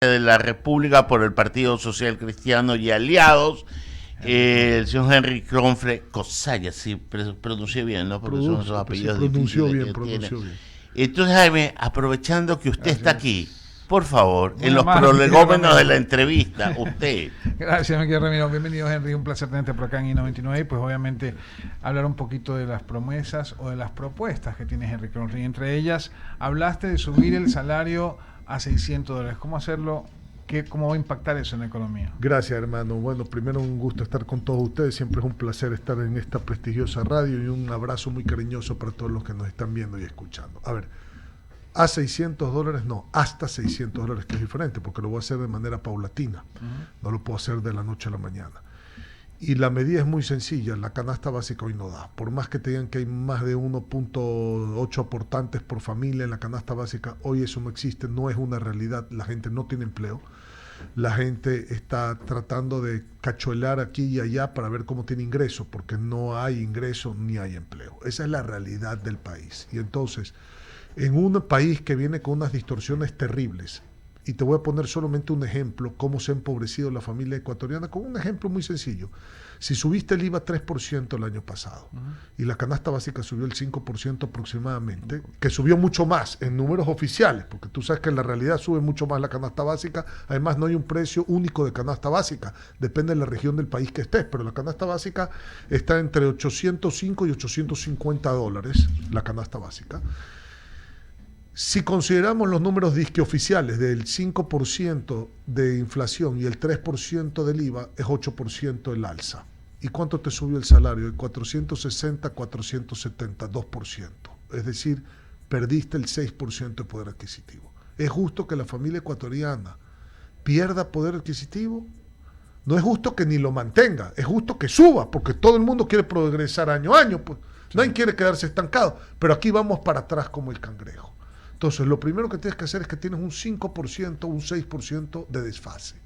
de la República por el Partido Social Cristiano y Aliados, el señor Henry Kronfle Cosaya, sí, pronuncié bien, ¿no? Porque son esos apellidos sí, pronunció difíciles bien, que pronunció tiene. bien. Entonces, Jaime, aprovechando que usted Gracias. está aquí, por favor, Muy en los amable, prolegómenos de Ramiro. la entrevista, usted. Gracias, mi querido Ramiro. Bienvenido, Henry. Un placer tenerte por acá en I99. Y pues obviamente hablar un poquito de las promesas o de las propuestas que tiene Henry Kronfle. Y entre ellas, hablaste de subir el salario a $600. ¿Cómo hacerlo? ¿Cómo va a impactar eso en la economía? Gracias, hermano. Bueno, primero un gusto estar con todos ustedes. Siempre es un placer estar en esta prestigiosa radio y un abrazo muy cariñoso para todos los que nos están viendo y escuchando. A ver, a $600 no, hasta $600, que es diferente, porque lo voy a hacer de manera paulatina. No lo puedo hacer de la noche a la mañana. Y la medida es muy sencilla, la canasta básica hoy no da. Por más que te digan que hay más de 1.8 aportantes por familia en la canasta básica, hoy eso no existe, no es una realidad, la gente no tiene empleo. La gente está tratando de cachuelar aquí y allá para ver cómo tiene ingreso, porque no hay ingreso ni hay empleo. Esa es la realidad del país. Y entonces, en un país que viene con unas distorsiones terribles, y te voy a poner solamente un ejemplo, cómo se ha empobrecido la familia ecuatoriana, con un ejemplo muy sencillo. Si subiste el IVA 3% el año pasado y la canasta básica subió el 5% aproximadamente, que subió mucho más en números oficiales, porque tú sabes que en la realidad sube mucho más la canasta básica, además no hay un precio único de canasta básica, depende de la región del país que estés, pero la canasta básica está entre 805 y $850, la canasta básica. Si consideramos los números disque oficiales del 5% de inflación y el 3% del IVA, es 8% el alza. ¿Y cuánto te subió el salario? De 460 a 470, 2%. Es decir, perdiste el 6% de poder adquisitivo. ¿Es justo que la familia ecuatoriana pierda poder adquisitivo? No es justo que ni lo mantenga, es justo que suba, porque todo el mundo quiere progresar año a año, pues nadie quiere quedarse estancado, pero aquí vamos para atrás como el cangrejo. Entonces, lo primero que tienes que hacer es que tienes un 5%, un 6% de desfase.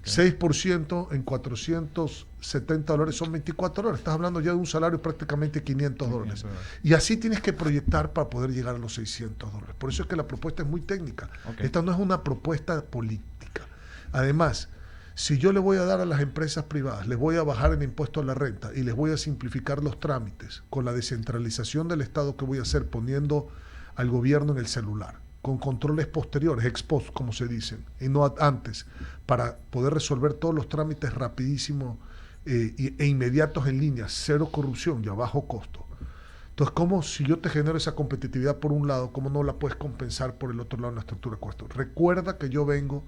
Okay. 6% en $470 son $24. Estás hablando ya de un salario prácticamente $500. Y así tienes que proyectar para poder llegar a los $600. Por eso es que la propuesta es muy técnica. Okay. Esta no es una propuesta política. Además, si yo le voy a dar a las empresas privadas, les voy a bajar el impuesto a la renta y les voy a simplificar los trámites con la descentralización del Estado que voy a hacer poniendo al gobierno en el celular, con controles posteriores, ex post, como se dicen, y no antes, para poder resolver todos los trámites rapidísimos e inmediatos en línea, cero corrupción y a bajo costo. Entonces, ¿cómo si yo te genero esa competitividad por un lado, cómo no la puedes compensar por el otro lado en la estructura de costos? Recuerda que yo vengo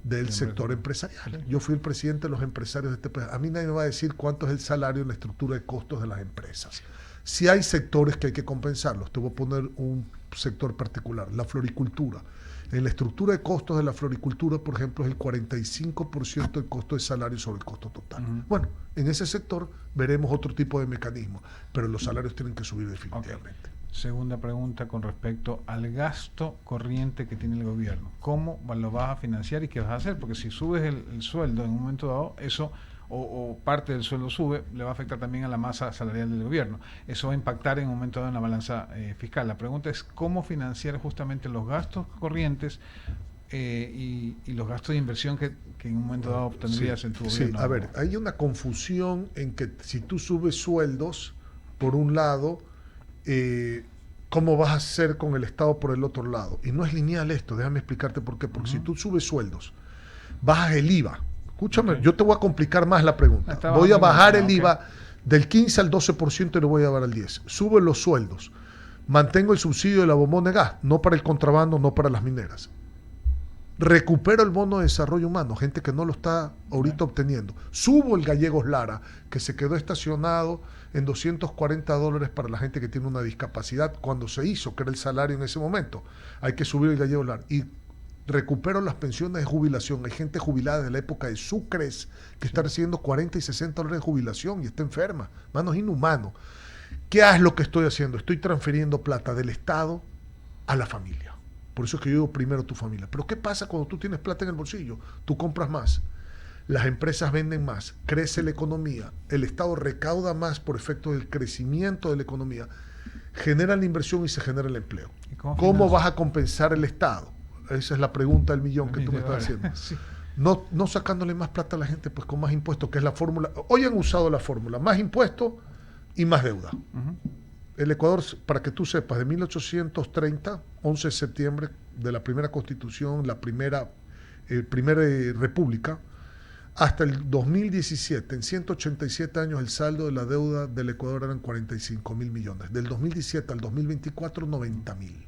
del sector empresarial. Yo fui el presidente de los empresarios de este país. A mí nadie me va a decir cuánto es el salario en la estructura de costos de las empresas. Si hay sectores que hay que compensarlos, te voy a poner un sector particular, la floricultura. En la estructura de costos de la floricultura, por ejemplo, es el 45% del costo de salario sobre el costo total. Bueno, en ese sector veremos otro tipo de mecanismo, pero los salarios tienen que subir definitivamente. Segunda pregunta con respecto al gasto corriente que tiene el gobierno. ¿Cómo lo vas a financiar y qué vas a hacer? Porque si subes el sueldo en un momento dado, eso o parte del sueldo sube, le va a afectar también a la masa salarial del gobierno. Eso va a impactar en un momento dado en la balanza fiscal. La pregunta es cómo financiar justamente los gastos corrientes y los gastos de inversión que en un momento dado obtendrías en tu gobierno. Sí, a ver, hay una confusión en que si tú subes sueldos, por un lado, ¿cómo vas a hacer con el Estado por el otro lado? Y no es lineal esto, déjame explicarte por qué. Porque si tú subes sueldos, bajas el IVA. Escúchame, yo te voy a complicar más la pregunta. Voy a bajar el IVA del 15 al 12% y lo voy a llevar al 10%. Sube los sueldos. Mantengo el subsidio de la bombona de gas, no para el contrabando, no para las mineras. Recupero el bono de desarrollo humano, gente que no lo está ahorita obteniendo. Subo el Gallegos Lara, que se quedó estacionado en $240 para la gente que tiene una discapacidad cuando se hizo, que era el salario en ese momento. Hay que subir el Gallegos Lara. Y recupero las pensiones de jubilación. Hay gente jubilada de la época de Sucres que está recibiendo $40 y $60 de jubilación y está enferma. Mano, es inhumano. ¿Qué es lo que estoy haciendo? Estoy transfiriendo plata del Estado a la familia. Por eso es que yo digo primero tu familia. Pero ¿qué pasa cuando tú tienes plata en el bolsillo? Tú compras más. Las empresas venden más. Crece la economía. El Estado recauda más por efecto del crecimiento de la economía. Genera la inversión y se genera el empleo. ¿Cómo vas a compensar el Estado? Esa es la pregunta del millón que tú me estás haciendo. Sí. No sacándole más plata a la gente, pues con más impuestos, que es la fórmula. Hoy han usado la fórmula, más impuestos y más deuda. El Ecuador, para que tú sepas, de 1830, 11 de septiembre, de la primera constitución, la primera república, hasta el 2017, en 187 años, el saldo de la deuda del Ecuador eran 45.000 millones. Del 2017 al 2024, 90.000.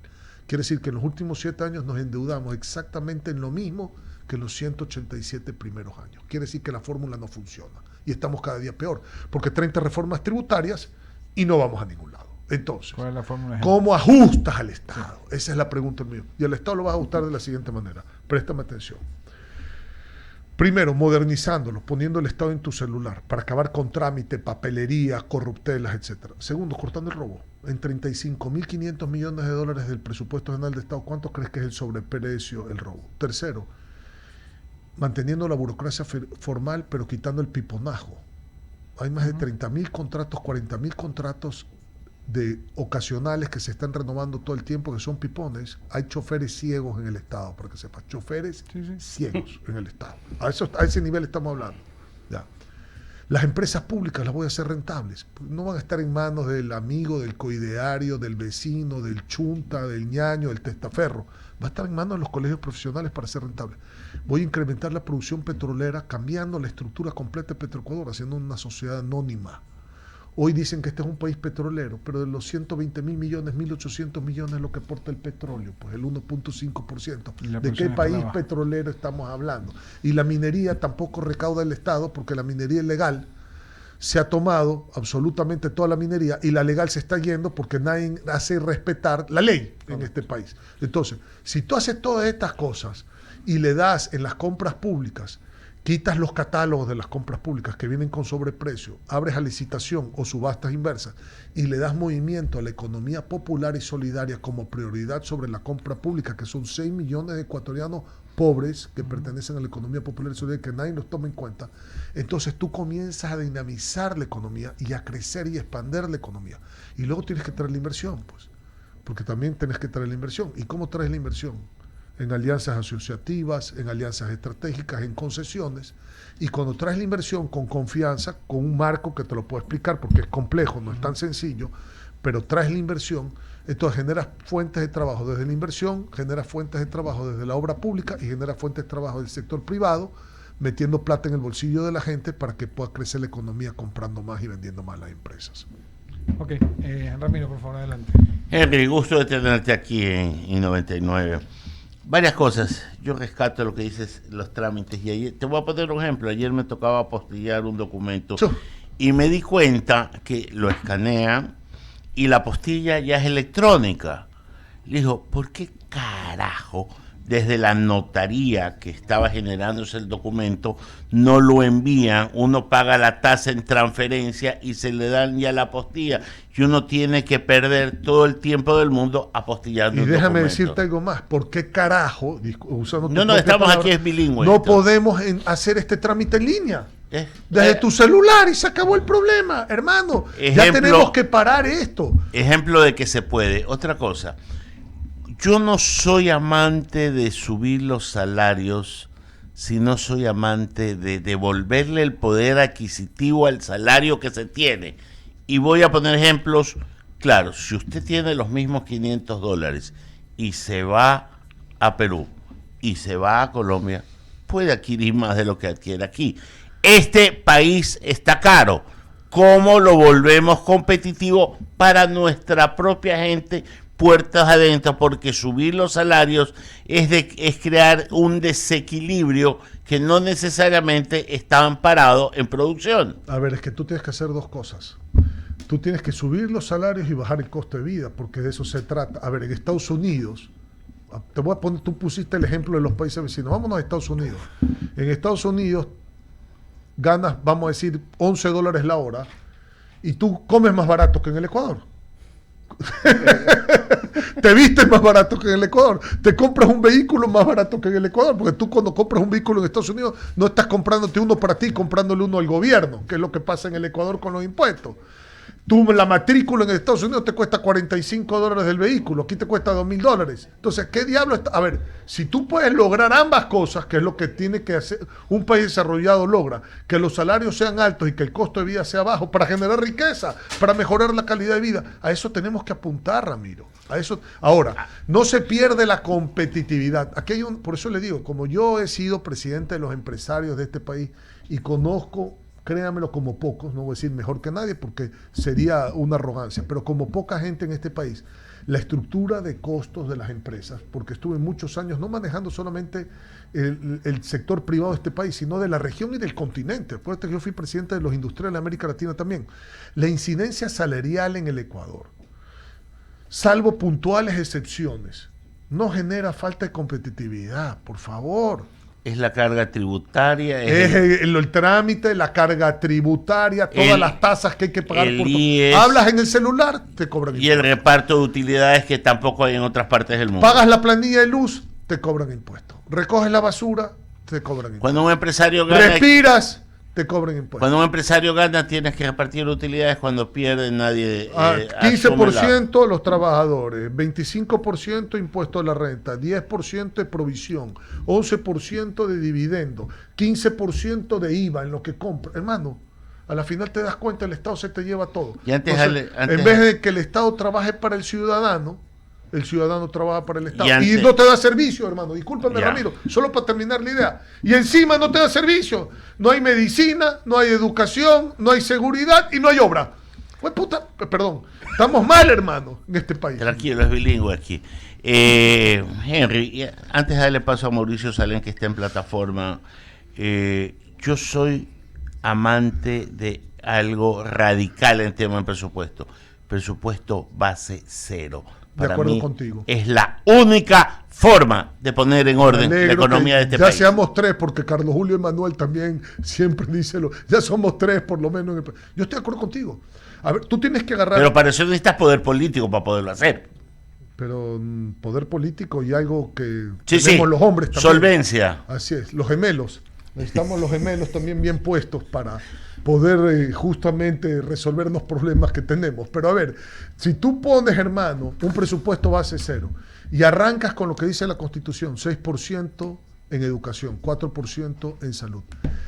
Quiere decir que en los últimos 7 años nos endeudamos exactamente en lo mismo que en los 187 primeros años. Quiere decir que la fórmula no funciona. Y estamos cada día peor, porque 30 reformas tributarias y no vamos a ningún lado. Entonces, ¿cuál es la fórmula? ¿cómo ajustas al Estado? Sí. Esa es la pregunta mía. Y al Estado lo vas a ajustar de la siguiente manera. Préstame atención. Primero, modernizándolo, poniendo el Estado en tu celular para acabar con trámite, papelería, corruptelas, etc. Segundo, cortando el robo. En 35.500 millones de dólares del presupuesto general de Estado, ¿cuánto crees que es el sobreprecio, el robo? Tercero, manteniendo la burocracia formal, pero quitando el piponajo. Hay más de 30.000 contratos, 40.000 contratos de ocasionales que se están renovando todo el tiempo, que son pipones. Hay choferes ciegos en el Estado, para que sepas, choferes ciegos en el Estado. A ese nivel estamos hablando. Ya. Las empresas públicas las voy a hacer rentables. No van a estar en manos del amigo, del coideario, del vecino, del chunta, del ñaño, del testaferro. Va a estar en manos de los colegios profesionales para ser rentables. Voy a incrementar la producción petrolera, cambiando la estructura completa de Petroecuador, haciendo una sociedad anónima. Hoy dicen que este es un país petrolero, pero de los 120.000 millones, 1.800 millones es lo que aporta el petróleo, pues el 1.5%. ¿De qué país petrolero estamos hablando? Y la minería tampoco recauda el Estado, porque la minería ilegal se ha tomado absolutamente toda la minería y la legal se está yendo porque nadie hace respetar la ley en este país. Entonces, si tú haces todas estas cosas y le das en las compras públicas, quitas los catálogos de las compras públicas que vienen con sobreprecio, abres a licitación o subastas inversas y le das movimiento a la economía popular y solidaria como prioridad sobre la compra pública, que son 6 millones de ecuatorianos pobres que pertenecen a la economía popular y solidaria, que nadie los toma en cuenta, entonces tú comienzas a dinamizar la economía y a crecer y expandir la economía. Y luego tienes que traer la inversión, pues, porque también tienes que traer la inversión. ¿Y cómo traes la inversión? En alianzas asociativas, en alianzas estratégicas, en concesiones, y cuando traes la inversión con confianza, con un marco que te lo puedo explicar porque es complejo, no es tan sencillo, pero traes la inversión, entonces generas fuentes de trabajo desde la inversión, generas fuentes de trabajo desde la obra pública y generas fuentes de trabajo del sector privado, metiendo plata en el bolsillo de la gente para que pueda crecer la economía comprando más y vendiendo más las empresas. Ok, Ramiro, por favor, adelante. Henry, gusto de tenerte aquí en I99. Varias cosas. Yo rescato lo que dices, los trámites. Y ayer, te voy a poner un ejemplo. Ayer me tocaba apostillar un documento y me di cuenta que lo escanean y la apostilla ya es electrónica. Le digo, ¿por qué carajo desde la notaría que estaba generándose el documento no lo envían? Uno paga la tasa en transferencia y se le dan ya la apostilla y uno tiene que perder todo el tiempo del mundo apostillando. Y déjame decirte algo más, ¿por qué carajo, usando no estamos palabra, aquí es bilingüe, no podemos hacer este trámite en línea? Desde tu celular y se acabó el problema, hermano. Ya tenemos que parar esto. Ejemplo de que se puede. Otra cosa, yo no soy amante de subir los salarios, sino soy amante de devolverle el poder adquisitivo al salario que se tiene. Y voy a poner ejemplos claros. Si usted tiene los mismos $500 y se va a Perú y se va a Colombia, puede adquirir más de lo que adquiere aquí. Este país está caro. ¿Cómo lo volvemos competitivo para nuestra propia gente? Puertas adentro, porque subir los salarios es crear un desequilibrio que no necesariamente está amparado en producción. A ver, es que tú tienes que hacer dos cosas. Tú tienes que subir los salarios y bajar el costo de vida, porque de eso se trata. A ver, en Estados Unidos, te voy a poner, tú pusiste el ejemplo de los países vecinos. Vámonos a Estados Unidos. En Estados Unidos ganas, vamos a decir, $11 la hora y tú comes más barato que en el Ecuador. Te vistes más barato que en el Ecuador, te compras un vehículo más barato que en el Ecuador, porque tú cuando compras un vehículo en Estados Unidos no estás comprándote uno para ti, comprándole uno al gobierno, que es lo que pasa en el Ecuador con los impuestos. La matrícula en Estados Unidos te cuesta $45 del vehículo, aquí te cuesta $2,000. Entonces, ¿qué diablo está? A ver, si tú puedes lograr ambas cosas, que es lo que tiene que hacer un país desarrollado logra, que los salarios sean altos y que el costo de vida sea bajo para generar riqueza, para mejorar la calidad de vida, a eso tenemos que apuntar, Ramiro. A eso. Ahora, no se pierde la competitividad. Aquí hay por eso le digo, como yo he sido presidente de los empresarios de este país y conozco, créamelo, como pocos, no voy a decir mejor que nadie porque sería una arrogancia, pero como poca gente en este país, la estructura de costos de las empresas, porque estuve muchos años no manejando solamente el sector privado de este país, sino de la región y del continente. Acuérdate que yo fui presidente de los industriales de América Latina también. La incidencia salarial en el Ecuador, salvo puntuales excepciones, no genera falta de competitividad, por favor. Es la carga tributaria. Es el trámite, la carga tributaria, todas las tasas que hay que pagar por todo. Hablas en el celular, te cobran impuestos. Y el reparto de utilidades que tampoco hay en otras partes del mundo. Pagas la planilla de luz, te cobran impuestos. Recoges la basura, te cobran impuestos. Cuando un empresario gana... Respiras, te cobran impuestos. Cuando un empresario gana, tienes que repartir utilidades. Cuando pierde, nadie... 15% los trabajadores, 25% impuesto a la renta, 10% de provisión, 11% de dividendo, 15% de IVA en lo que compra. Hermano, a la final te das cuenta, el Estado se te lleva todo. Y antes, en vez de que el Estado trabaje para el ciudadano trabaja para el Estado. Y no te da servicio, hermano. Discúlpame, Ramiro, solo para terminar la idea. Y encima no te da servicio. No hay medicina, no hay educación, no hay seguridad y no hay obra. Pues puta, perdón. Estamos mal, hermano, en este país. Tranquilo, es bilingüe aquí. Henry, antes de darle paso a Mauricio Salén, que está en plataforma, yo soy amante de algo radical en tema de presupuesto. Presupuesto base cero. Para de acuerdo mí contigo. Es la única forma de poner en orden la economía de este país. Ya seamos tres, porque Carlos Julio Emanuel también siempre dice ya somos tres por lo menos. Yo estoy de acuerdo contigo. A ver, tú tienes que agarrar... Pero para eso necesitas poder político para poderlo hacer. Pero poder político y algo que tenemos los hombres también. Solvencia. Así es, los gemelos. Necesitamos los gemelos también bien puestos para poder justamente resolver los problemas que tenemos. Pero a ver, si tú pones, hermano, un presupuesto base cero y arrancas con lo que dice la Constitución, 6% en educación, 4% en salud.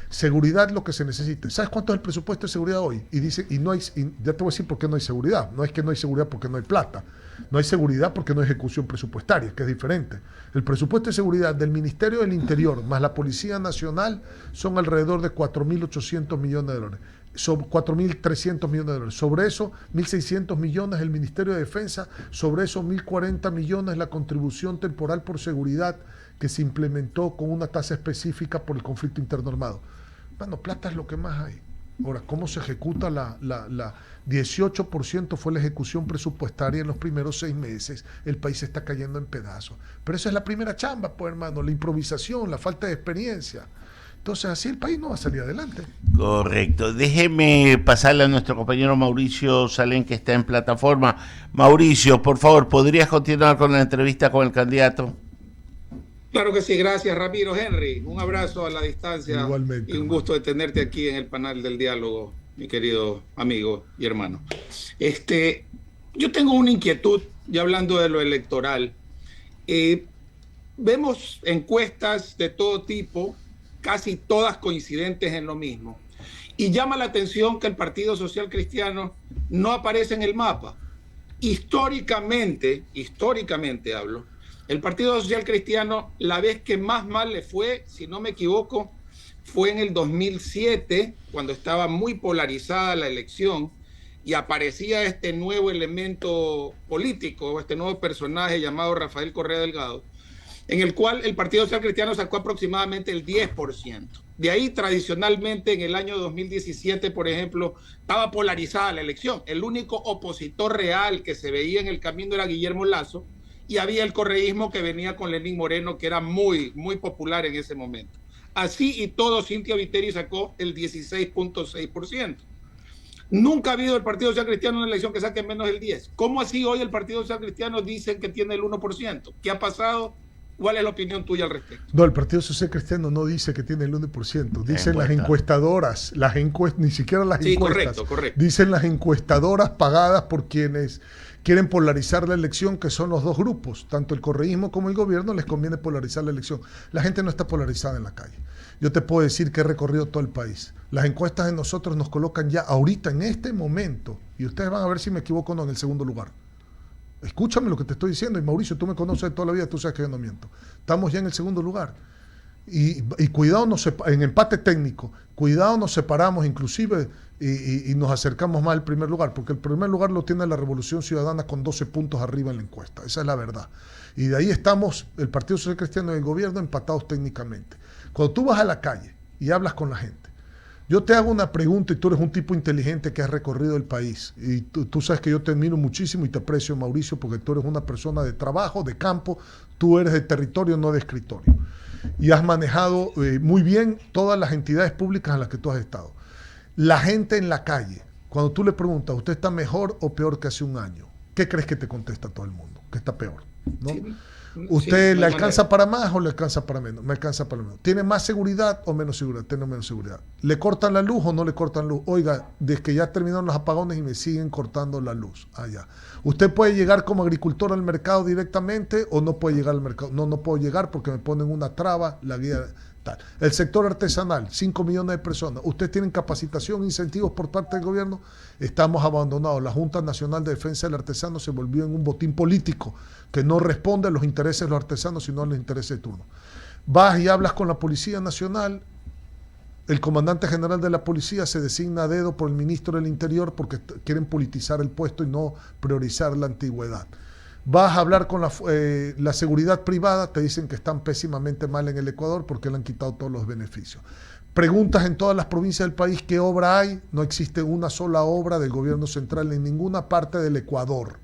Seguridad, lo que se necesite. ¿Sabes cuánto es el presupuesto de seguridad hoy? Y dice, ya te voy a decir por qué no hay seguridad. No es que no hay seguridad porque no hay plata. No hay seguridad porque no hay ejecución presupuestaria, que es diferente. El presupuesto de seguridad del Ministerio del Interior más la Policía Nacional son alrededor de 4.800 millones de dólares. Sobre 4.300 millones de dólares. Sobre eso, 1.600 millones el Ministerio de Defensa. Sobre eso, 1.040 millones la contribución temporal por seguridad que se implementó con una tasa específica por el conflicto interno armado. Bueno, plata es lo que más hay. Ahora, ¿cómo se ejecuta la 18% fue la ejecución presupuestaria en los primeros 6 meses? El país se está cayendo en pedazos. Pero esa es la primera chamba, pues, hermano, la improvisación, la falta de experiencia. Entonces, así el país no va a salir adelante. Correcto. Déjeme pasarle a nuestro compañero Mauricio Salén, que está en plataforma. Mauricio, por favor, ¿podrías continuar con la entrevista con el candidato? Claro que sí, gracias Ramiro. Henry, un abrazo a la distancia. Igualmente, y un gusto de tenerte aquí en el panel del diálogo, mi querido amigo y hermano. Yo tengo una inquietud, ya hablando de lo electoral. Vemos encuestas de todo tipo, casi todas coincidentes en lo mismo. Y llama la atención que el Partido Social Cristiano no aparece en el mapa. Históricamente hablo, el Partido Social Cristiano, la vez que más mal le fue, si no me equivoco, fue en el 2007, cuando estaba muy polarizada la elección y aparecía este nuevo elemento político, este nuevo personaje llamado Rafael Correa Delgado, en el cual el Partido Social Cristiano sacó aproximadamente el 10%. De ahí, tradicionalmente, en el año 2017, por ejemplo, estaba polarizada la elección. El único opositor real que se veía en el camino era Guillermo Lasso, y había el correísmo que venía con Lenín Moreno, que era muy, muy popular en ese momento. Así y todo, Cynthia Viteri sacó el 16.6%. Nunca ha habido el Partido Social Cristiano en una elección que saque menos del 10%. ¿Cómo así hoy el Partido Social Cristiano dicen que tiene el 1%? ¿Qué ha pasado? ¿Cuál es la opinión tuya al respecto? No, el Partido Social Cristiano no dice que tiene el 1%, dicen las encuestadoras, ni siquiera las encuestas. Correcto. Dicen las encuestadoras pagadas por quienes quieren polarizar la elección, que son los dos grupos, tanto el correísmo como el gobierno les conviene polarizar la elección. La gente no está polarizada en la calle. Yo te puedo decir que he recorrido todo el país. Las encuestas de nosotros nos colocan ya ahorita, en este momento, y ustedes van a ver si me equivoco o no, en el segundo lugar. Escúchame lo que te estoy diciendo, y Mauricio, tú me conoces de toda la vida, tú sabes que yo no miento. Estamos ya en el segundo lugar. Y cuidado, en empate técnico, cuidado nos separamos inclusive y nos acercamos más al primer lugar, porque el primer lugar lo tiene la Revolución Ciudadana con 12 puntos arriba en la encuesta, esa es la verdad. Y de ahí estamos, el Partido Social Cristiano y el gobierno, empatados técnicamente. Cuando tú vas a la calle y hablas con la gente, yo te hago una pregunta y tú eres un tipo inteligente que has recorrido el país. Y tú sabes que yo te admiro muchísimo y te aprecio, Mauricio, porque tú eres una persona de trabajo, de campo, tú eres de territorio, no de escritorio. Y has manejado muy bien todas las entidades públicas en las que tú has estado. La gente en la calle, cuando tú le preguntas, ¿usted está mejor o peor que hace un año? ¿Qué crees que te contesta todo el mundo? Que está peor, ¿no? Sí. ¿Usted le alcanza para más o le alcanza para menos? Me alcanza para menos. ¿Tiene más seguridad o menos seguridad? Tiene menos seguridad. ¿Le cortan la luz o no le cortan luz? Oiga, desde que ya terminaron los apagones y me siguen cortando la luz. Allá. ¿Usted puede llegar como agricultor al mercado directamente o no puede llegar al mercado? No puedo llegar porque me ponen una traba, la guía tal. El sector artesanal, 5 millones de personas. ¿Ustedes tienen capacitación, incentivos por parte del gobierno? Estamos abandonados. La Junta Nacional de Defensa del Artesano se volvió en un botín político que no responde a los intereses de los artesanos, sino a los intereses de turno. Vas y hablas con la Policía Nacional, el comandante general de la policía se designa a dedo por el ministro del Interior porque quieren politizar el puesto y no priorizar la antigüedad. Vas a hablar con la seguridad privada, te dicen que están pésimamente mal en el Ecuador porque le han quitado todos los beneficios. Preguntas en todas las provincias del país qué obra hay, no existe una sola obra del gobierno central en ninguna parte del Ecuador.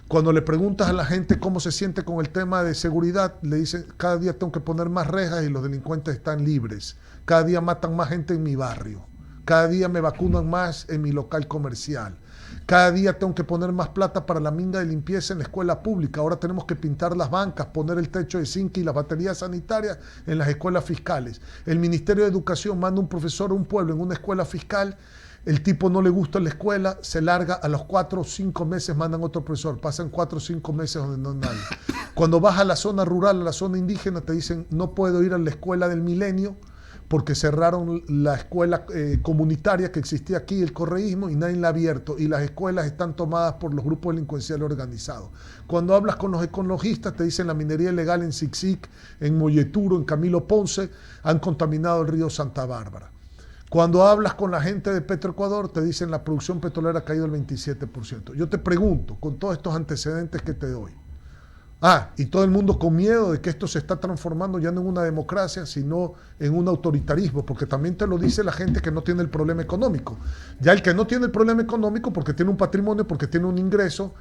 Cuando le preguntas a la gente cómo se siente con el tema de seguridad, le dicen, cada día tengo que poner más rejas y los delincuentes están libres. Cada día matan más gente en mi barrio. Cada día me vacunan más en mi local comercial. Cada día tengo que poner más plata para la minga de limpieza en la escuela pública. Ahora tenemos que pintar las bancas, poner el techo de zinc y las baterías sanitarias en las escuelas fiscales. El Ministerio de Educación manda un profesor a un pueblo en una escuela fiscal. El tipo no le gusta la escuela, se larga, a los 4 o 5 meses mandan otro profesor, pasan 4 o 5 meses donde no hay nadie. Cuando vas a la zona rural, a la zona indígena, te dicen no puedo ir a la escuela del milenio porque cerraron la escuela comunitaria que existía aquí, el correísmo, y nadie la ha abierto, y las escuelas están tomadas por los grupos delincuenciales organizados. Cuando hablas con los ecologistas, te dicen la minería ilegal en Sixic, en Molleturo, en Camilo Ponce, han contaminado el río Santa Bárbara. Cuando hablas con la gente de Petroecuador, te dicen la producción petrolera ha caído el 27%. Yo te pregunto, con todos estos antecedentes que te doy, y todo el mundo con miedo de que esto se está transformando ya no en una democracia, sino en un autoritarismo, porque también te lo dice la gente que no tiene el problema económico. Ya el que no tiene el problema económico, porque tiene un patrimonio, porque tiene un ingreso,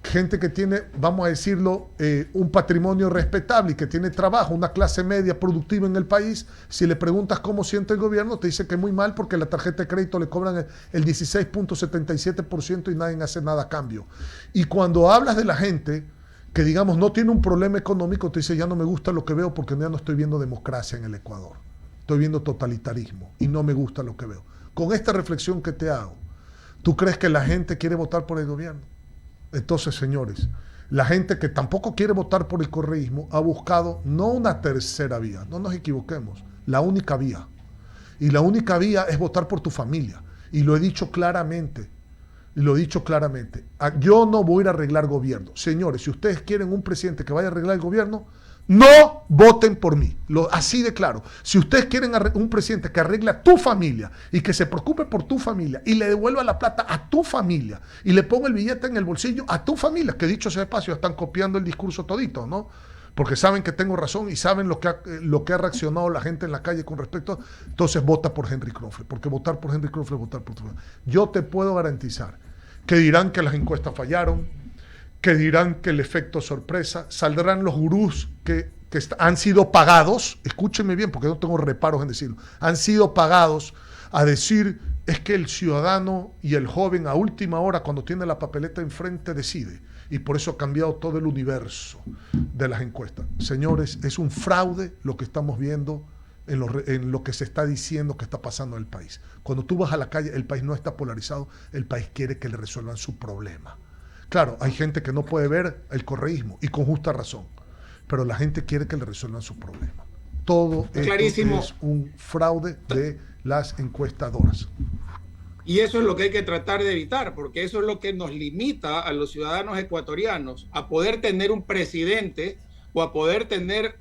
gente que tiene, vamos a decirlo, un patrimonio respetable y que tiene trabajo, una clase media productiva en el país, si le preguntas cómo siente el gobierno, te dice que muy mal porque la tarjeta de crédito le cobran el 16.77% y nadie hace nada a cambio. Y cuando hablas de la gente que, digamos, no tiene un problema económico, te dice ya no me gusta lo que veo porque ya no estoy viendo democracia en el Ecuador, estoy viendo totalitarismo y no me gusta lo que veo. Con esta reflexión que te hago, ¿tú crees que la gente quiere votar por el gobierno? Entonces, señores, la gente que tampoco quiere votar por el correísmo ha buscado no una tercera vía, no nos equivoquemos, la única vía. Y la única vía es votar por tu familia. Y lo he dicho claramente, yo no voy a ir a arreglar gobierno. Señores, si ustedes quieren un presidente que vaya a arreglar el gobierno, no voten por mí, así de claro. Si ustedes quieren un presidente que arregle a tu familia y que se preocupe por tu familia y le devuelva la plata a tu familia y le ponga el billete en el bolsillo a tu familia, que dicho sea de paso, están copiando el discurso todito, ¿no? Porque saben que tengo razón y saben lo que ha reaccionado la gente en la calle con respecto. Entonces vota por Henry Knopfler, porque votar por Henry Knopfler es votar por tu familia. Yo te puedo garantizar que dirán que las encuestas fallaron, que dirán que el efecto sorpresa, saldrán los gurús que han sido pagados, escúchenme bien porque no tengo reparos en decirlo, han sido pagados a decir es que el ciudadano y el joven a última hora cuando tiene la papeleta enfrente decide. y por eso ha cambiado todo el universo de las encuestas. Señores, es un fraude lo que estamos viendo en lo que se está diciendo que está pasando en el país. Cuando tú vas a la calle, el país no está polarizado, el país quiere que le resuelvan su problema. Claro, hay gente que no puede ver el correísmo, y con justa razón, pero la gente quiere que le resuelvan su problema. Todo esto es un fraude de las encuestadoras. Y eso es lo que hay que tratar de evitar, porque eso es lo que nos limita a los ciudadanos ecuatorianos a poder tener un presidente o a poder tener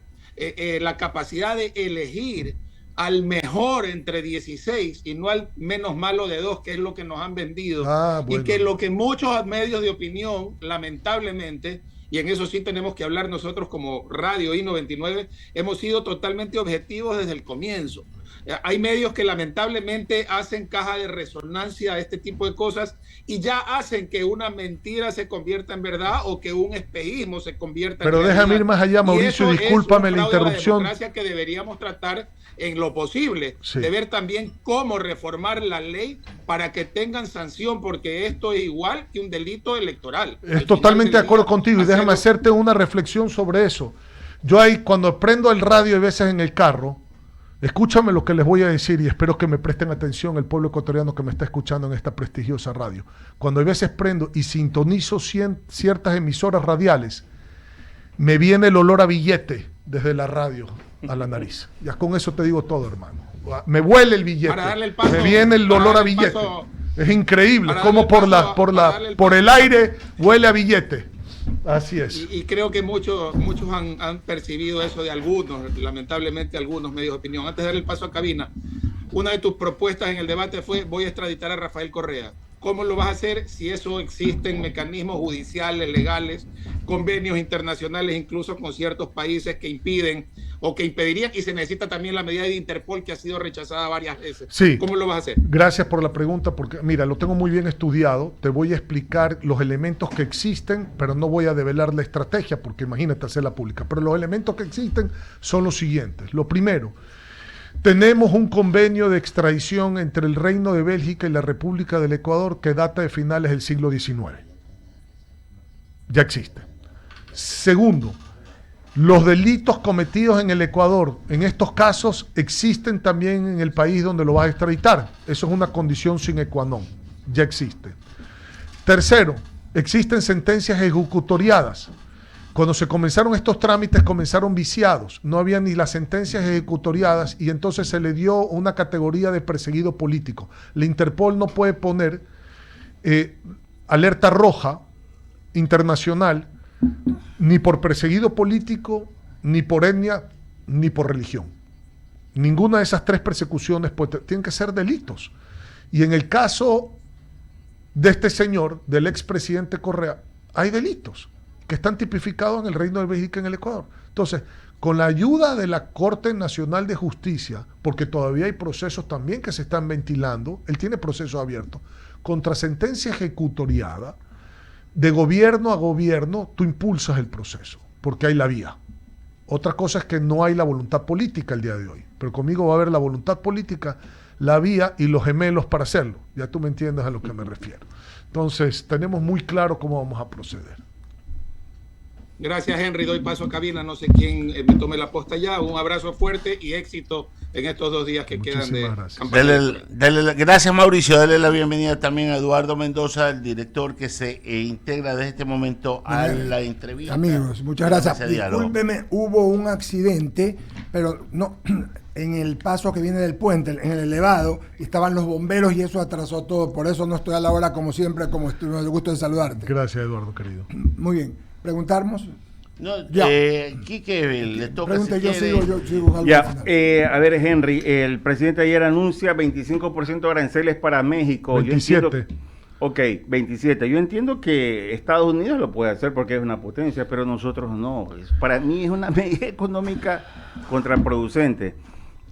la capacidad de elegir al mejor entre 16 y no al menos malo de 2, que es lo que nos han vendido. Bueno. Y que lo que muchos medios de opinión, lamentablemente, y en eso sí tenemos que hablar nosotros como Radio I-99, hemos sido totalmente objetivos desde el comienzo. Hay medios que lamentablemente hacen caja de resonancia a este tipo de cosas y ya hacen que una mentira se convierta en verdad o que un espejismo se convierta en realidad. Pero déjame ir más allá, Mauricio, discúlpame la interrupción. La democracia que deberíamos tratar en lo posible, de ver también cómo reformar la ley para que tengan sanción, porque esto es igual que un delito electoral. Es totalmente de acuerdo contigo, y déjame hacerte una reflexión sobre eso. Yo ahí, cuando prendo el radio a veces en el carro, escúchame lo que les voy a decir y espero que me presten atención el pueblo ecuatoriano que me está escuchando en esta prestigiosa radio. Cuando a veces prendo y sintonizo ciertas emisoras radiales, me viene el olor a billete desde la radio a la nariz. Ya con eso te digo todo, hermano. Me huele el billete, me viene el olor a billete. Es increíble cómo por el aire huele a billete. Así es. Y creo que muchos han percibido eso de algunos, lamentablemente algunos medios de opinión. Antes de darle el paso a cabina, una de tus propuestas en el debate fue: voy a extraditar a Rafael Correa. ¿Cómo lo vas a hacer si eso existen mecanismos judiciales, legales, convenios internacionales, incluso con ciertos países que impiden o que impedirían, y se necesita también la medida de Interpol que ha sido rechazada varias veces? Sí. ¿Cómo lo vas a hacer? Gracias por la pregunta, porque mira, lo tengo muy bien estudiado. Te voy a explicar los elementos que existen, pero no voy a develar la estrategia, porque imagínate hacerla pública. Pero los elementos que existen son los siguientes. Lo primero, tenemos un convenio de extradición entre el Reino de Bélgica y la República del Ecuador que data de finales del siglo XIX. Ya existe. Segundo, los delitos cometidos en el Ecuador, en estos casos, existen también en el país donde lo vas a extraditar. Eso es una condición sine qua non. Ya existe. Tercero, existen sentencias ejecutoriadas. Cuando se comenzaron estos trámites, comenzaron viciados. No había ni las sentencias ejecutoriadas y entonces se le dio una categoría de perseguido político. La Interpol no puede poner alerta roja internacional ni por perseguido político, ni por etnia, ni por religión. Ninguna de esas tres persecuciones tienen que ser delitos. Y en el caso de este señor, del expresidente Correa, hay delitos que están tipificados en el Reino de Bélgica y en el Ecuador. Entonces, con la ayuda de la Corte Nacional de Justicia, porque todavía hay procesos también que se están ventilando, él tiene procesos abiertos, contra sentencia ejecutoriada, de gobierno a gobierno, tú impulsas el proceso, porque hay la vía. Otra cosa es que no hay la voluntad política el día de hoy, pero conmigo va a haber la voluntad política, la vía y los gemelos para hacerlo. Ya tú me entiendes a lo que me refiero. Entonces, tenemos muy claro cómo vamos a proceder. Gracias, Henry. Doy paso a cabina. No sé quién me tome la posta ya. Un abrazo fuerte y éxito en estos 2 días que Muchísimas quedan de gracias. campaña. Gracias, Mauricio. Dale la bienvenida también a Eduardo Mendoza, el director que se integra desde este momento a la entrevista. Amigos, muchas gracias. Discúlpeme, hubo un accidente, pero no en el paso que viene del puente, en el elevado, estaban los bomberos y eso atrasó todo. Por eso no estoy a la hora como siempre, como estuve, el gusto de saludarte. Gracias, Eduardo, querido. Muy bien. ¿Preguntarnos? No, Quique, le toca. Pregunte, yo sigo ya, a ver, Henry, el presidente ayer anuncia 25% de aranceles para México. 27. Ok, 27. Yo entiendo que Estados Unidos lo puede hacer porque es una potencia, pero nosotros no. Para mí es una medida económica contraproducente.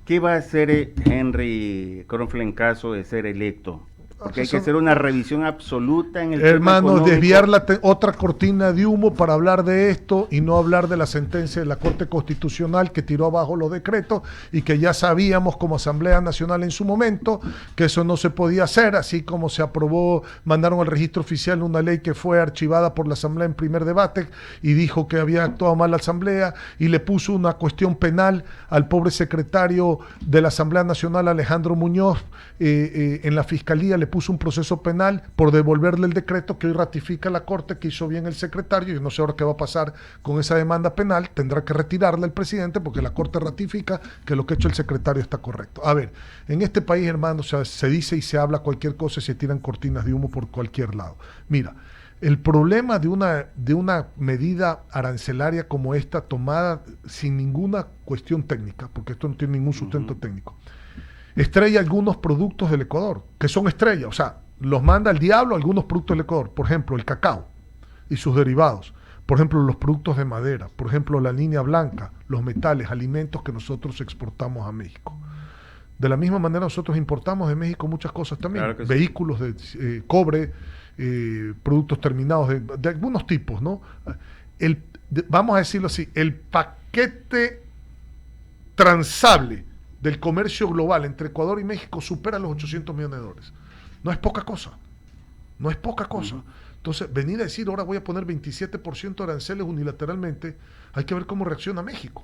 ¿Qué va a hacer Henry Kronfeld en caso de ser electo? Porque hay que hacer una revisión absoluta en el hermano, tema desviar otra cortina de humo para hablar de esto y no hablar de la sentencia de la Corte Constitucional que tiró abajo los decretos y que ya sabíamos como Asamblea Nacional en su momento que eso no se podía hacer, así como se aprobó, mandaron al registro oficial una ley que fue archivada por la Asamblea en primer debate y dijo que había actuado mal la Asamblea y le puso una cuestión penal al pobre secretario de la Asamblea Nacional, Alejandro Muñoz, en la Fiscalía le puso un proceso penal por devolverle el decreto que hoy ratifica la Corte, que hizo bien el secretario. Yo no sé ahora qué va a pasar con esa demanda penal, tendrá que retirarla el presidente porque la Corte ratifica que lo que ha hecho el secretario está correcto. A ver, en este país, hermano, o sea, se dice y se habla cualquier cosa y se tiran cortinas de humo por cualquier lado. Mira, el problema de una medida arancelaria como esta, tomada sin ninguna cuestión técnica, porque esto no tiene ningún sustento técnico, estrella algunos productos del Ecuador, que son estrellas, o sea, los manda al diablo algunos productos del Ecuador, por ejemplo, el cacao y sus derivados, por ejemplo, los productos de madera, por ejemplo, la línea blanca, los metales, alimentos que nosotros exportamos a México. De la misma manera nosotros importamos de México muchas cosas también, claro, vehículos de cobre, productos terminados de algunos tipos, ¿no? Vamos a decirlo así, el paquete transable del comercio global entre Ecuador y México supera los $800 millones. No es poca cosa. No es poca cosa. Entonces, venir a decir, ahora voy a poner 27% de aranceles unilateralmente, hay que ver cómo reacciona México.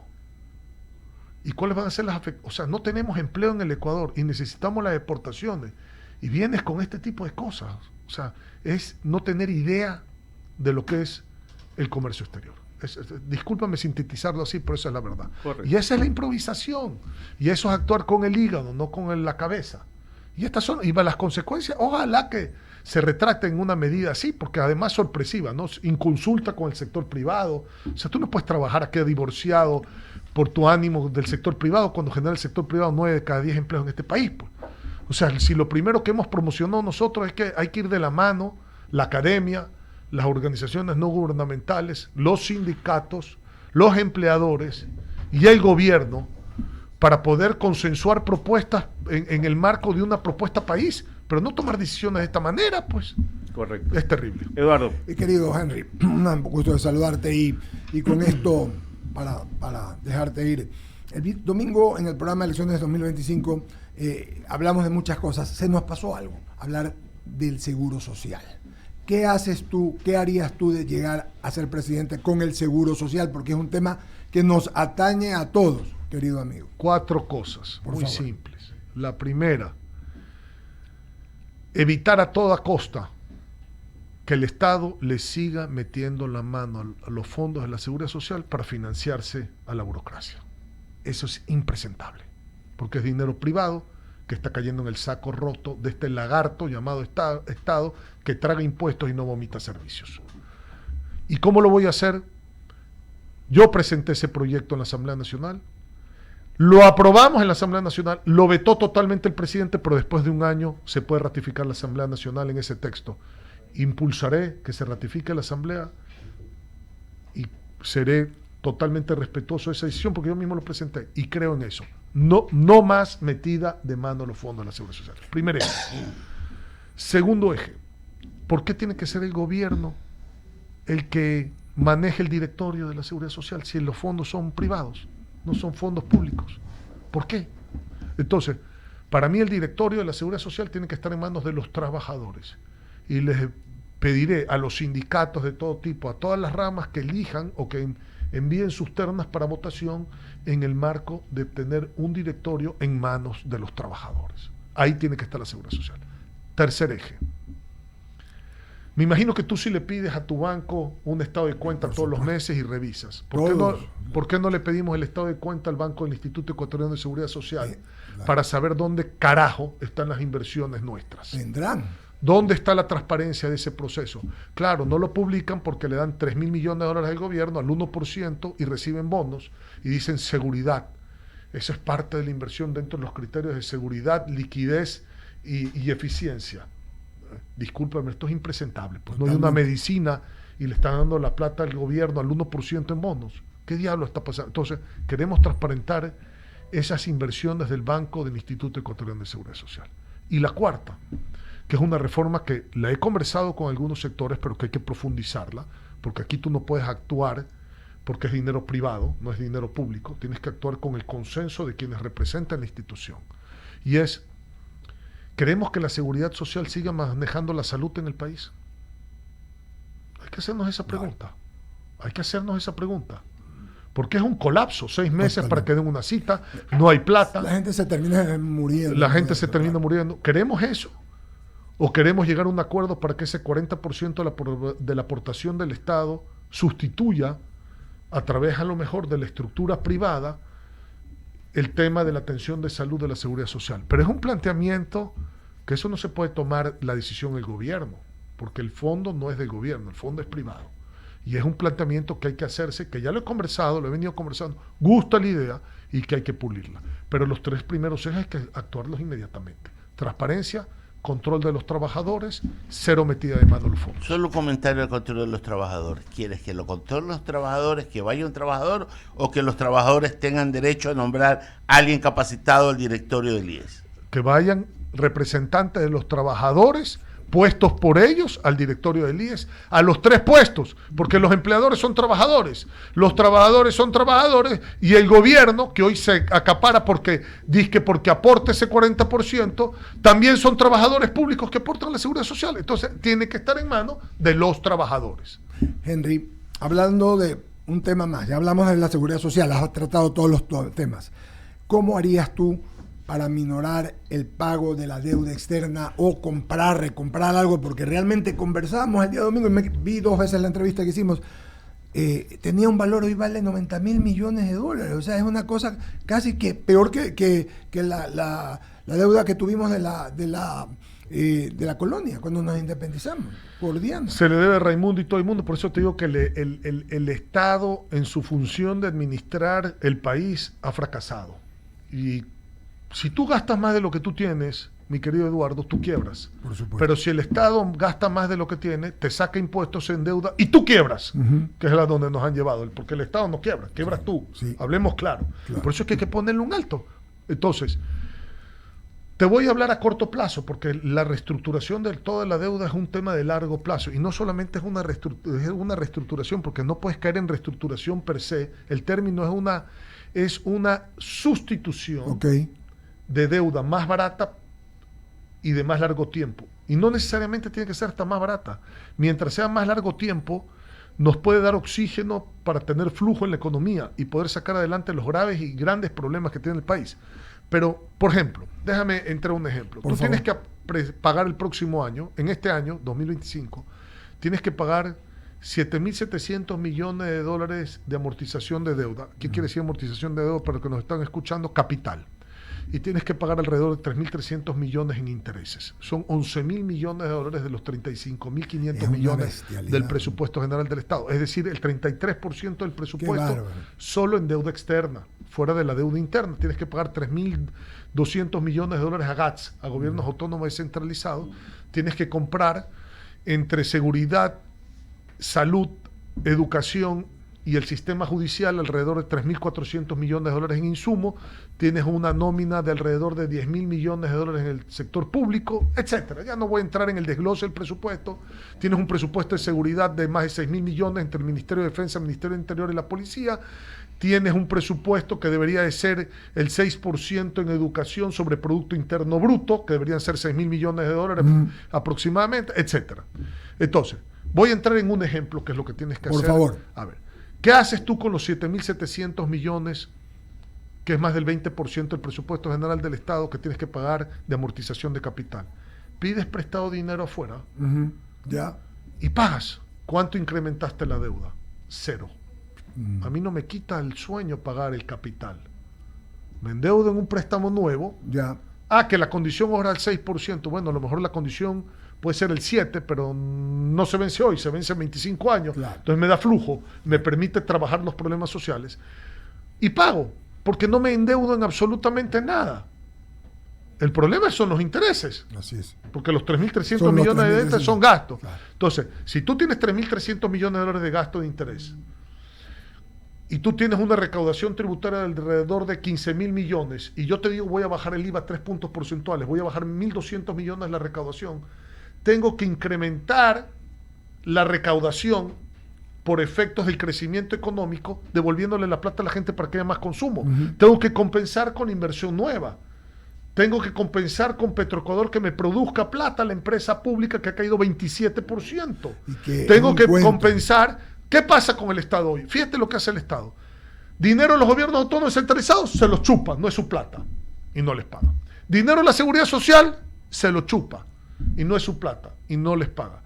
¿Y cuáles van a ser las afectaciones? O sea, no tenemos empleo en el Ecuador y necesitamos las exportaciones. Y vienes con este tipo de cosas. O sea, es no tener idea de lo que es el comercio exterior. Discúlpame sintetizarlo así, pero esa es la verdad. Correcto. Y esa es la improvisación. Y eso es actuar con el hígado, no con la cabeza. Y estas son, y las consecuencias, ojalá que se retracte en una medida así, porque además sorpresiva, ¿no? Inconsulta con el sector privado. O sea, tú no puedes trabajar aquí divorciado por tu ánimo del sector privado cuando genera el sector privado 9 de cada 10 empleos en este país, pues. O sea, si lo primero que hemos promocionado nosotros es que hay que ir de la mano, la academia, las organizaciones no gubernamentales, los sindicatos, los empleadores y el gobierno para poder consensuar propuestas en el marco de una propuesta país, pero no tomar decisiones de esta manera, pues. Correcto. Es terrible. Eduardo. Querido Henry, un gusto de saludarte y con esto, para dejarte ir. El domingo en el programa de Elecciones 2025 hablamos de muchas cosas. Se nos pasó algo, hablar del seguro social. ¿Qué haces tú, qué harías tú de llegar a ser presidente con el seguro social? Porque es un tema que nos atañe a todos, querido amigo. 4 cosas muy simples. La primera, evitar a toda costa que el Estado le siga metiendo la mano a los fondos de la seguridad social para financiarse a la burocracia. Eso es impresentable, porque es dinero privado que está cayendo en el saco roto de este lagarto llamado Estado que traga impuestos y no vomita servicios. ¿Y cómo lo voy a hacer? Yo presenté ese proyecto en la Asamblea Nacional, lo aprobamos en la Asamblea Nacional, lo vetó totalmente el presidente, pero después de un año se puede ratificar la Asamblea Nacional en ese texto. Impulsaré que se ratifique la Asamblea y seré totalmente respetuoso de esa decisión porque yo mismo lo presenté y creo en eso. No más metida de mano a los fondos de la Seguridad Social. Primer eje. Segundo eje. ¿Por qué tiene que ser el gobierno el que maneje el directorio de la Seguridad Social si los fondos son privados, no son fondos públicos? ¿Por qué? Entonces, para mí el directorio de la Seguridad Social tiene que estar en manos de los trabajadores. Y les pediré a los sindicatos de todo tipo, a todas las ramas que elijan o que envíen sus ternas para votación en el marco de tener un directorio en manos de los trabajadores. Ahí tiene que estar la Seguridad Social. Tercer eje. Me imagino que tú sí le pides a tu banco un estado de cuenta todos los meses y revisas. ¿Por qué no le pedimos el estado de cuenta al Banco del Instituto Ecuatoriano de Seguridad Social para saber dónde carajo están las inversiones nuestras? Vendrán. ¿Dónde está la transparencia de ese proceso? Claro, no lo publican porque le dan $3.000 millones al gobierno, al 1%, y reciben bonos, y dicen seguridad. Eso es parte de la inversión dentro de los criterios de seguridad, liquidez y eficiencia. Discúlpame, esto es impresentable. Pues no hay una medicina y le están dando la plata al gobierno al 1% en bonos. ¿Qué diablo está pasando? Entonces, queremos transparentar esas inversiones del Banco del Instituto Ecuatoriano de Seguridad Social. Y la cuarta, que es una reforma que la he conversado con algunos sectores, pero que hay que profundizarla, porque aquí tú no puedes actuar porque es dinero privado, no es dinero público, tienes que actuar con el consenso de quienes representan la institución. Y es, ¿queremos que la seguridad social siga manejando la salud en el país? Hay que hacernos esa pregunta. Hay que hacernos esa pregunta. Porque es un colapso, 6 meses para que den una cita, no hay plata. La gente se termina muriendo. La gente se termina muriendo. ¿Queremos eso? ¿O queremos llegar a un acuerdo para que ese 40% de la aportación del Estado sustituya, a través a lo mejor de la estructura privada, el tema de la atención de salud de la seguridad social? Pero es un planteamiento que eso no se puede tomar la decisión del gobierno, porque el fondo no es del gobierno, el fondo es privado. Y es un planteamiento que hay que hacerse, que ya lo he conversado, lo he venido conversando, gusta la idea y que hay que pulirla. Pero los 3 primeros ejes hay que actuarlos inmediatamente. Transparencia, control de los trabajadores, cero metida de mano a los fondos. Solo un comentario al control de los trabajadores. ¿Quieres que lo controlen los trabajadores, que vaya un trabajador, o que los trabajadores tengan derecho a nombrar a alguien capacitado al directorio del IES? Que vayan representantes de los trabajadores puestos por ellos al directorio del IES, a los 3 puestos, porque los empleadores son trabajadores, los trabajadores son trabajadores, y el gobierno, que hoy se acapara porque aporta ese 40%, también son trabajadores públicos que aportan la seguridad social. Entonces tiene que estar en manos de los trabajadores. Henry, hablando de un tema más, ya hablamos de la seguridad social, has tratado todos los temas. ¿Cómo harías tú para minorar el pago de la deuda externa o recomprar algo? Porque realmente conversamos el día domingo y vi 2 veces la entrevista que hicimos, tenía un valor, hoy vale 90.000 millones de dólares, o sea, es una cosa casi que peor que la deuda que tuvimos de la colonia cuando nos independizamos, por Diana. Se le debe a Raimundo y todo el mundo, por eso te digo que el Estado, en su función de administrar el país, ha fracasado. Y si tú gastas más de lo que tú tienes, mi querido Eduardo, tú quiebras. Por supuesto. Pero si el Estado gasta más de lo que tiene, te saca impuestos, en deuda y tú quiebras, que es la donde nos han llevado. Porque el Estado no quiebra, quiebras tú. Sí. Hablemos claro. Por eso es que hay que ponerle un alto. Entonces, te voy a hablar a corto plazo, porque la reestructuración de toda la deuda es un tema de largo plazo. Y no solamente es una reestructuración, porque no puedes caer en reestructuración per se. El término es una sustitución de deuda más barata y de más largo tiempo. Y no necesariamente tiene que ser hasta más barata. Mientras sea más largo tiempo, nos puede dar oxígeno para tener flujo en la economía y poder sacar adelante los graves y grandes problemas que tiene el país. Pero, por ejemplo, déjame entrar a un ejemplo. Tú tienes que pagar el próximo año, en este año, 2025, tienes que pagar 7.700 millones de dólares de amortización de deuda. ¿Qué quiere decir amortización de deuda para los que nos están escuchando? Capital. Y tienes que pagar alrededor de 3.300 millones en intereses. Son 11.000 millones de dólares de los 35.500 millones del presupuesto general del Estado. Es decir, el 33% del presupuesto solo en deuda externa. Fuera de la deuda interna, tienes que pagar 3.200 millones de dólares a GATS, a gobiernos autónomos descentralizados. Tienes que comprar entre seguridad, salud, educación y el sistema judicial alrededor de 3.400 millones de dólares en insumos. Tienes una nómina de alrededor de 10.000 millones de dólares en el sector público, etcétera. Ya no voy a entrar en el desglose del presupuesto. Tienes un presupuesto de seguridad de más de 6.000 millones entre el Ministerio de Defensa, el Ministerio del Interior y la Policía. Tienes un presupuesto que debería de ser el 6% en educación sobre Producto Interno Bruto, que deberían ser 6.000 millones de dólares aproximadamente, etcétera. Entonces, voy a entrar en un ejemplo que es lo que tienes que hacer. Por favor. A ver, ¿qué haces tú con los 7.700 millones, que es más del 20% del presupuesto general del Estado que tienes que pagar de amortización de capital? Pides prestado dinero afuera ya y pagas. ¿Cuánto incrementaste la deuda? 0. A mí no me quita el sueño pagar el capital. Me endeudo en un préstamo nuevo. Ya. Que la condición ahora el 6%. Bueno, a lo mejor la condición puede ser el 7, pero no se vence hoy, se vence en 25 años. Claro. Entonces me da flujo, me permite trabajar los problemas sociales y pago, porque no me endeudo en absolutamente nada. El problema son los intereses. Así es. Porque los 3.300 millones de deuda son gastos. Claro. Entonces, si tú tienes 3.300 millones de dólares de gasto de interés y tú tienes una recaudación tributaria de alrededor de 15.000 millones, y yo te digo voy a bajar el IVA 3 puntos porcentuales, voy a bajar 1.200 millones la recaudación, tengo que incrementar la recaudación por efectos del crecimiento económico, devolviéndole la plata a la gente para que haya más consumo. Tengo que compensar con inversión nueva. Tengo que compensar con Petroecuador que me produzca plata, la empresa pública que ha caído 27%. Tengo que compensar. ¿Qué pasa con el Estado hoy? Fíjate lo que hace el Estado. Dinero de los gobiernos autónomos descentralizados, se los chupa, no es su plata, y no les paga. Dinero de la Seguridad Social, se lo chupa, y no es su plata, y no les paga.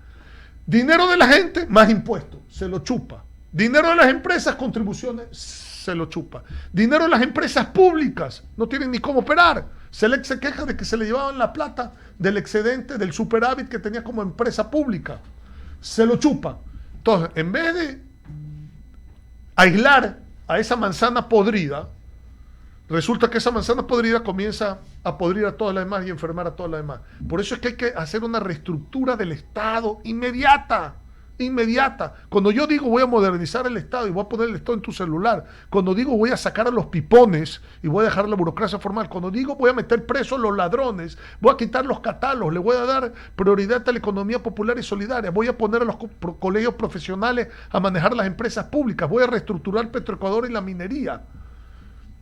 Dinero de la gente, más impuestos, se lo chupa. Dinero de las empresas, contribuciones, se lo chupa. Dinero de las empresas públicas, no tienen ni cómo operar. Selec se queja de que se le llevaban la plata del excedente, del superávit que tenía como empresa pública. Se lo chupa. Entonces, en vez de aislar a esa manzana podrida, resulta que esa manzana podrida comienza a podrir a todas las demás y enfermar a todas las demás. Por eso es que hay que hacer una reestructura del Estado inmediata. Cuando yo digo voy a modernizar el Estado y voy a poner el Estado en tu celular, cuando digo voy a sacar a los pipones y voy a dejar la burocracia formal, cuando digo voy a meter presos a los ladrones, voy a quitar los catálogos, le voy a dar prioridad a la economía popular y solidaria, voy a poner a los colegios profesionales a manejar las empresas públicas, voy a reestructurar Petroecuador y la minería.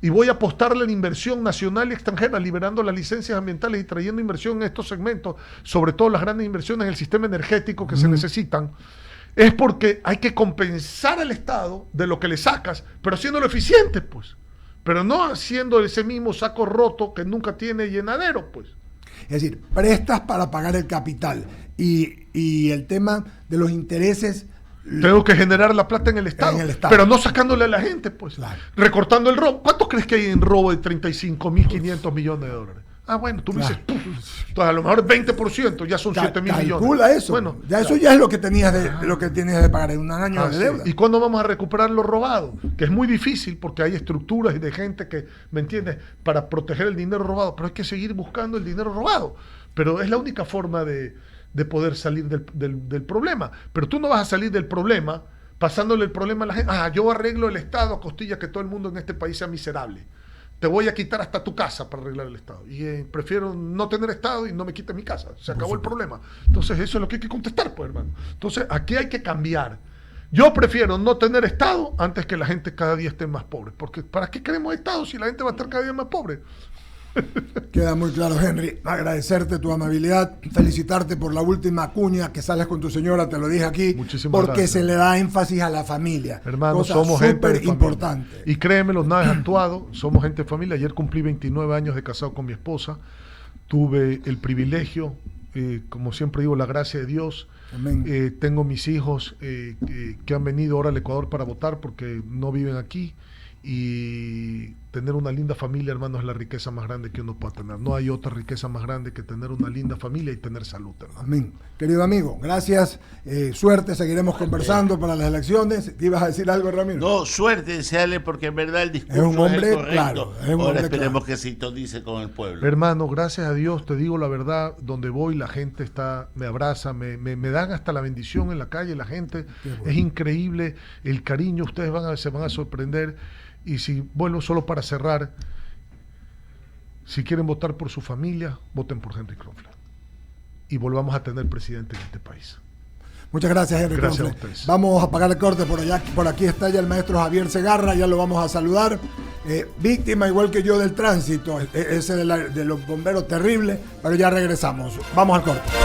Y voy a apostarle a la inversión nacional y extranjera, liberando las licencias ambientales y trayendo inversión en estos segmentos, sobre todo las grandes inversiones en el sistema energético que se necesitan. Es porque hay que compensar al Estado de lo que le sacas, pero haciéndolo eficiente, pues. Pero no haciendo ese mismo saco roto que nunca tiene llenadero, pues. Es decir, prestas para pagar el capital. Y el tema de los intereses... Tengo que generar la plata en el Estado, pero no sacándole a la gente, pues. Claro. Recortando el robo. ¿Cuánto crees que hay en robo de 35.500 millones de dólares? Ah, bueno, tú me dices, entonces a lo mejor 20%, ya son 7.000 millones. Calcula eso. Bueno, ya eso ya es lo que tenías lo que tienes de pagar en un año de deuda. ¿Y cuándo vamos a recuperar lo robado? Que es muy difícil porque hay estructuras y de gente que, ¿me entiendes?, para proteger el dinero robado, pero hay que seguir buscando el dinero robado. Pero es la única forma de poder salir del problema. Pero tú no vas a salir del problema pasándole el problema a la gente. Yo arreglo el Estado a costilla que todo el mundo en este país sea miserable. Te voy a quitar hasta tu casa para arreglar el Estado. Y prefiero no tener Estado y no me quite mi casa. Se acabó el problema. Entonces eso es lo que hay que contestar, pues, hermano. Entonces aquí hay que cambiar. Yo prefiero no tener Estado antes que la gente cada día esté más pobre. Porque ¿para qué queremos Estado si la gente va a estar cada día más pobre? Queda muy claro, Henry. Agradecerte tu amabilidad, felicitarte por la última cuña que sales con tu señora, te lo dije aquí. Muchísimas porque gracias. Se le da énfasis a la familia. Hermano, somos gente de importante. Y créemelo, nada es actuado, somos gente de familia. Ayer cumplí 29 años de casado con mi esposa. Tuve el privilegio, como siempre digo, la gracia de Dios. Tengo mis hijos que han venido ahora al Ecuador para votar porque no viven aquí. Y tener una linda familia, hermano, es la riqueza más grande que uno pueda tener. No hay otra riqueza más grande que tener una linda familia y tener salud, hermano. Amén. Querido amigo, gracias. Suerte, seguiremos conversando para las elecciones. ¿Te ibas a decir algo, Ramiro? No, suerte, deseale, porque en verdad el discurso es un hombre correcto. Claro. Ahora esperemos que sintonice con el pueblo. Hermano, gracias a Dios, te digo la verdad, donde voy la gente me abraza, me dan hasta la bendición en la calle, la gente. Bueno. Es increíble el cariño, ustedes se van a sorprender. Y bueno, solo para cerrar, si quieren votar por su familia, voten por Henry Kronfler. Y volvamos a tener presidente en este país. Muchas gracias, Henry Kronfler. Vamos a pagar el corte por allá. Por aquí está ya el maestro Javier Segarra, ya lo vamos a saludar. Víctima, igual que yo, del tránsito, ese de los bomberos terrible, pero ya regresamos. Vamos al corte.